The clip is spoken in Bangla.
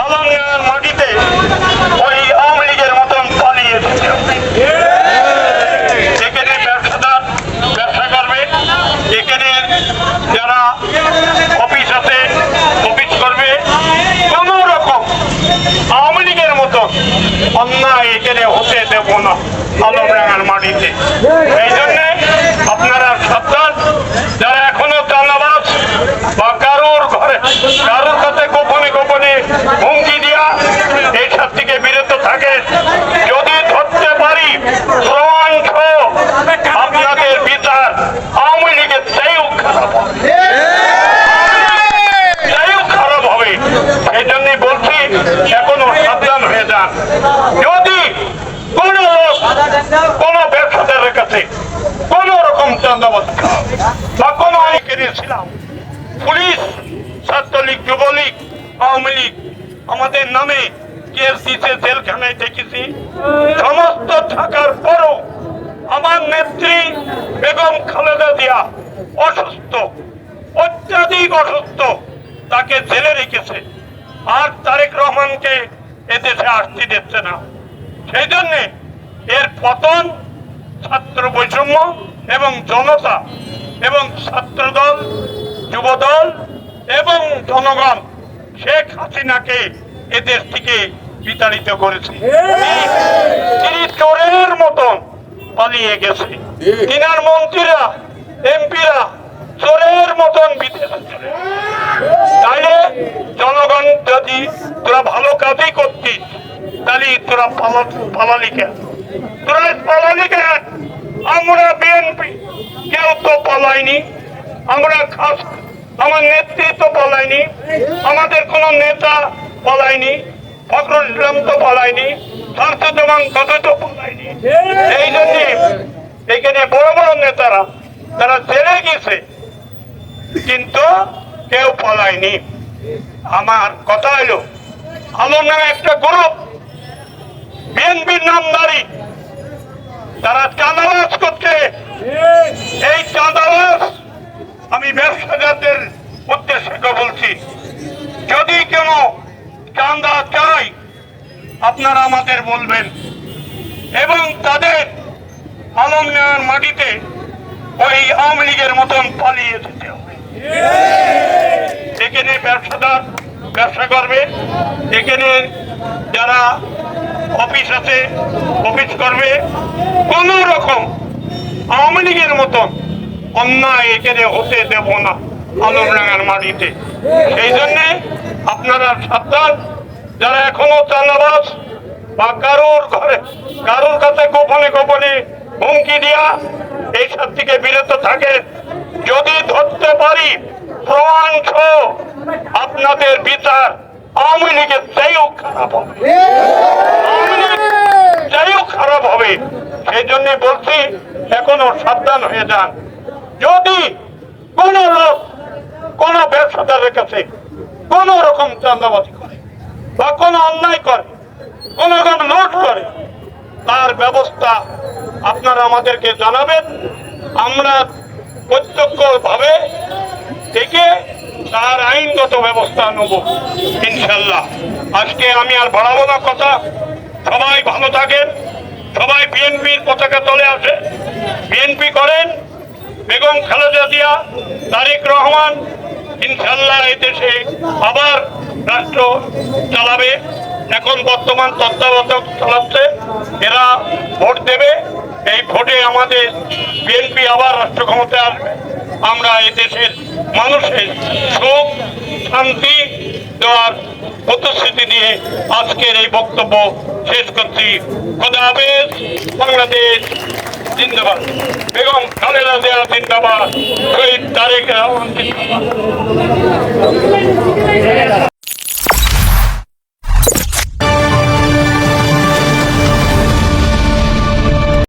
আলমডাঙ্গার মাটিতে ওই আওয়ামী লীগের মতন পালিয়ে যেতে হবে। এখানে ব্যবসাদার ব্যবসা করবে, এখানে যারা অফিস আছে অফিস করবে, কোন রকম আওয়ামী লীগের মতো অন্যায় এখানে হতে দেব না আলমডাঙ্গার মাটিতে। এই জন্য আপনারা সাবধান, যারা এখনো চাঁদাবাজ বা কারোর ঘরে কারোর কাছে গোপনে গোপনে হুমকি দিয়া এইসব থেকে বিরত থাকে। যদি ধরতে পারি প্রমাণ সহ আপনাদের বিচার আওয়ামী লীগের চেয়েও খারাপ হবে, চেয়েও খারাপ হবে। এই জন্যই বলছি এখনো সাবধান হয়ে যান। যদি কোন লোক কোন ব্যবসাদারের কাছে কোন রকম চাঁদাবাজ বা কোন ছিলাম, পুলিশ, ছাত্রলীগ, যুবলীগ, আওয়ামী লীগ আমাদের নামে কেস দিতে জেলখানায় দেখেছি। সমস্ত থাকার পরও আমার নেত্রী বেগম খালেদা জিয়া অসুস্থ, অত্যাধিক অসুস্থ, তাকে জেলে রেখেছে। আর তারেক রহমানকে এদেশে আসতে দিচ্ছে না। সেই জন্যে এর পতন ছাত্র বৈষম্য এবং জনতা এবং ছাত্রদল, যুবদল এবং জনগণ শেখ হাসিনাকে এদেশ থেকে বিতাড়িত করেছে। তিনি চোরের মতন পালিয়ে গেছে। তিনার মন্ত্রীরা, এমপিরা চোরের মতন বিদেশে চলে। তাইলে জনগণ যদি তোরা ভালো কাজই করতিস, তাহলে তোরা পালালি কেন? তোরা পালালি কেন? আমরা বিএনপি কেউ তো পালাইনি, আমরা খাস আমার নেতৃত্ব পালাইনি, আমাদের কোন নেতা পালাইনি, ফখরুল ইসলাম তো পালাইনি, শামসুজ্জামান তো পালাইনি। এই জন্য এখানে বড় বড় নেতারা তারা জেলে গেছে, কিন্তু কেউ পালায়নি। আমার কথা হলো আলমডাঙ্গা একটা গ্রুপ বিএনপির নামধারী, তারা চাঁদাবাজ করছে। এই চাঁদাবাজ আমি ব্যবসাদারদের উদ্দেশ্যে বলছি, যদি কেন চাঁদা চাই আপনারা আমাদের বলবেন এবং তাদের আলমডাঙ্গার মাটিতে ওই আওয়ামী লীগের মতন পালিয়ে যেতে হবে। এখানে ব্যবসাদার ব্যবসা করবে, এখানে যারা অফিস আছে অফিস করবে, কোন রকম আওয়ামী লীগের মতন অন্যায় এখানে হতে দেব না আলমডাঙ্গার মাটিতে। সেই জন্যে আপনারা সাবধান, যারা এখনো চাঁদাবাজ বা কারোর ঘরে কারোর কাছে গোপনে গোপনে হুমকি দিয়া এইসব থেকে বিরত থাকে। যদি ধরতে পারি প্রমাণ সহ আপনাদের বিচার আওয়ামী লীগের চেয়েও খারাপ হবে, আওয়ামী লীগ চেয়েও খারাপ হবে। সেই জন্য বলছি এখনো সাবধান হয়ে যান। যদি কোন লোক কোন ব্যবসাদারের কাছে কোন রকম চাঁদাবাজি করে বা কোন অন্যায় করে, কোন রকম লুট করে, তার ব্যবস্থা আপনারা আমাদেরকে জানাবেন। আমরা প্রত্যক্ষভাবে থেকে তার আইনগত ব্যবস্থা নেব ইনশাল্লাহ। আজকে আমি আর বাড়াবো না কথা। সবাই ভালো থাকেন, সবাই বিএনপির পতাকা তলে আসে, বিএনপি করেন। বেগম খালেদা জিয়া, তারেক রহমান ইনশাল্লাহ এই দেশে আবার রাষ্ট্র চালাবে। এখন বর্তমান তত্ত্বাবধায়ক চালাচ্ছে, এরা ভোট দেবে। এই ভোটে আমাদের বিএনপি আবার রাষ্ট্র ক্ষমতায় আসবে। আমরা এই দেশের মানুষের সুখ শান্তি দেওয়ার প্রতিশ্রুতি দিয়ে আজকের এই বক্তব্য শেষ করছি। খোদা হাফেজ। বাংলাদেশ জিন্দাবাদ। বেগম খালেদা জিয়া জিন্দাবাদ। শহীদ তারেক রহমান জিন্দাবাদ।